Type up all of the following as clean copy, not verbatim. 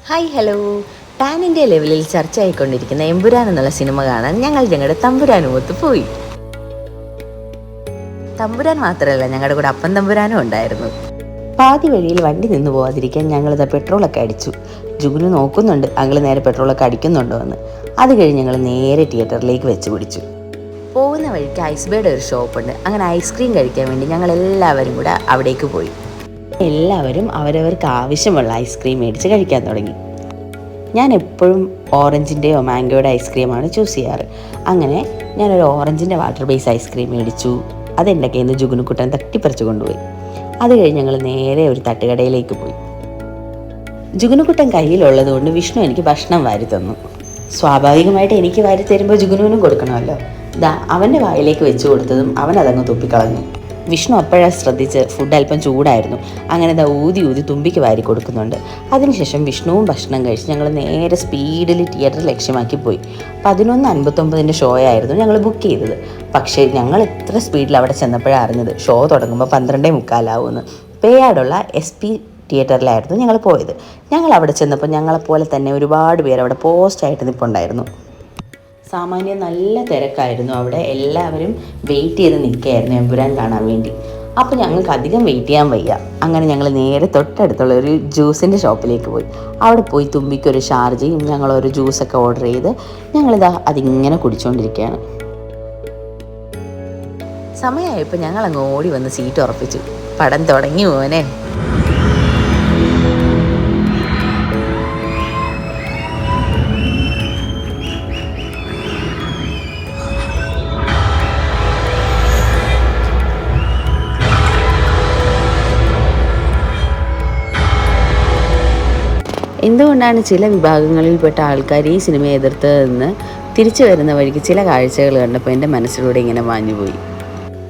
Hi hello. Pan India ലെവലിൽ ചർച്ചയായിക്കൊണ്ടിരിക്കുന്ന എമ്പുരാൻ എന്നുള്ള cinema കാണാൻ ഞങ്ങളുടെ തമ്പുരാനുമൊത്ത് പോയി. തമ്പുരാൻ മാത്രമല്ല, ഞങ്ങളുടെ കൂടെ അപ്പം തമ്പുരാനും ഉണ്ടായിരുന്നു. പാതി വഴിയിൽ വണ്ടി നിന്ന് പോകാതിരിക്കാൻ ഞങ്ങളിത് പെട്രോളൊക്കെ അടിച്ചു. ജുഗുനു നോക്കുന്നുണ്ട് അങ്ങൾ നേരെ പെട്രോളൊക്കെ അടിക്കുന്നുണ്ടോ എന്ന്. അത് കഴിഞ്ഞ് ഞങ്ങൾ നേരെ തിയേറ്ററിലേക്ക് വെച്ച് പിടിച്ചു. പോകുന്ന വഴിക്ക് ഐസ്ബേയുടെ ഒരു ഷോപ്പുണ്ട്. അങ്ങനെ ഐസ്ക്രീം കഴിക്കാൻ വേണ്ടി ഞങ്ങൾ എല്ലാവരും കൂടെ അവിടേക്ക് പോയി. എല്ലാവരും അവരവർക്ക് ആവശ്യമുള്ള ഐസ്ക്രീം മേടിച്ച് കഴിക്കാൻ തുടങ്ങി. ഞാൻ എപ്പോഴും ഓറഞ്ചിൻ്റെയോ മാംഗോയുടെ ഐസ്ക്രീമാണ് ചൂസ് ചെയ്യാറ്. അങ്ങനെ ഞാനൊരു ഓറഞ്ചിൻ്റെ വാട്ടർ ബേസ് ഐസ്ക്രീം മേടിച്ചു. അതെൻ്റെ കയ്യിൽ നിന്ന് ജുഗുനുക്കുട്ടൻ തട്ടിപ്പറിച്ചു കൊണ്ടുപോയി. അത് കഴിഞ്ഞ് ഞങ്ങൾ നേരെ ഒരു തട്ടുകടയിലേക്ക് പോയി. ജുഗുനുക്കുട്ടൻ കയ്യിലുള്ളത് കൊണ്ട് വിഷ്ണു എനിക്ക് ഭക്ഷണം വാരി തന്നു. സ്വാഭാവികമായിട്ട് എനിക്ക് വാരി തരുമ്പോൾ ജുഗുനുവിനും കൊടുക്കണമല്ലോ. അവൻ്റെ വായിലേക്ക് വെച്ച് കൊടുത്തതും അവൻ അതങ്ങ് തുപ്പിക്കളഞ്ഞു. വിഷ്ണു അപ്പോഴാണ് ശ്രദ്ധിച്ച് ഫുഡ് അല്പം ചൂടായിരുന്നു. അങ്ങനെ ഊതി തുമ്പിക്ക് വാരി കൊടുക്കുന്നുണ്ട്. അതിനുശേഷം വിഷ്ണുവും ഭക്ഷണം കഴിച്ച് ഞങ്ങൾ നേരെ സ്പീഡിൽ തിയേറ്റർ ലക്ഷ്യമാക്കി പോയി. 11:59 ഷോ ആയിരുന്നു ഞങ്ങൾ ബുക്ക് ചെയ്തത്. പക്ഷേ ഞങ്ങൾ എത്ര സ്പീഡിൽ അവിടെ ചെന്നപ്പോഴാണ് അറിഞ്ഞത് ഷോ തുടങ്ങുമ്പോൾ 12:45 പേയാടുള്ള SP തിയേറ്ററിലായിരുന്നു ഞങ്ങൾ പോയത്. ഞങ്ങൾ അവിടെ ചെന്നപ്പോൾ ഞങ്ങളെപ്പോലെ തന്നെ ഒരുപാട് പേര് അവിടെ പോസ്റ്റായിട്ട് നിൽപ്പുണ്ടായിരുന്നു. സാമാന്യം നല്ല തിരക്കായിരുന്നു അവിടെ. എല്ലാവരും വെയിറ്റ് ചെയ്ത് നിൽക്കുകയായിരുന്നു എമ്പുരാൻ കാണാൻ വേണ്ടി. അപ്പോൾ ഞങ്ങൾക്ക് അധികം വെയിറ്റ് ചെയ്യാൻ വയ്യ. അങ്ങനെ ഞങ്ങൾ നേരെ തൊട്ടടുത്തുള്ള ഒരു ജ്യൂസിൻ്റെ ഷോപ്പിലേക്ക് പോയി. അവിടെ പോയി തുമ്പിക്കൊരു ഷാർജയും ഞങ്ങളൊരു ജ്യൂസൊക്കെ ഓർഡർ ചെയ്ത് അതിങ്ങനെ കുടിച്ചുകൊണ്ടിരിക്കുകയാണ്. സമയമായപ്പോൾ ഞങ്ങളങ്ങ് ഓടി വന്ന് സീറ്റ് ഉറപ്പിച്ചു. പടം തുടങ്ങി മോനെ. എന്തുകൊണ്ടാണ് ചില വിഭാഗങ്ങളിൽപ്പെട്ട ആൾക്കാർ ഈ സിനിമയെ എതിർത്തതെന്ന് തിരിച്ചു വരുന്ന വഴിക്ക് ചില കാഴ്ചകൾ കണ്ടപ്പോൾ എൻ്റെ മനസ്സിലൂടെ ഇങ്ങനെ മാഞ്ഞുപോയി.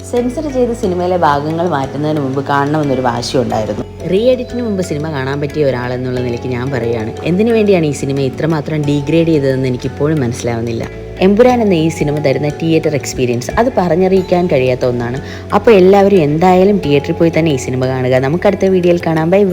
സെൻസർ ചെയ്ത് സിനിമയിലെ ഭാഗങ്ങൾ മാറ്റുന്നതിന് മുമ്പ് കാണണമെന്നൊരു വാശിയുണ്ടായിരുന്നു. റീ എഡിറ്റിന് മുമ്പ് സിനിമ കാണാൻ പറ്റിയ ഒരാളെന്നുള്ള നിലയ്ക്ക് ഞാൻ പറയുകയാണ്, എന്തിനു വേണ്ടിയാണ് ഈ സിനിമ ഇത്രമാത്രം ഡീഗ്രേഡ് ചെയ്തതെന്ന് എനിക്കിപ്പോഴും മനസ്സിലാവുന്നില്ല. എമ്പുരാൻ എന്ന ഈ സിനിമ തരുന്ന തിയേറ്റർ എക്സ്പീരിയൻസ് അത് പറഞ്ഞറിയിക്കാൻ കഴിയാത്ത ഒന്നാണ്. അപ്പോൾ എല്ലാവരും എന്തായാലും തിയേറ്ററിൽ പോയി തന്നെ ഈ സിനിമ കാണുക. നമുക്ക് അടുത്ത വീഡിയോയിൽ കാണാം. ബൈ.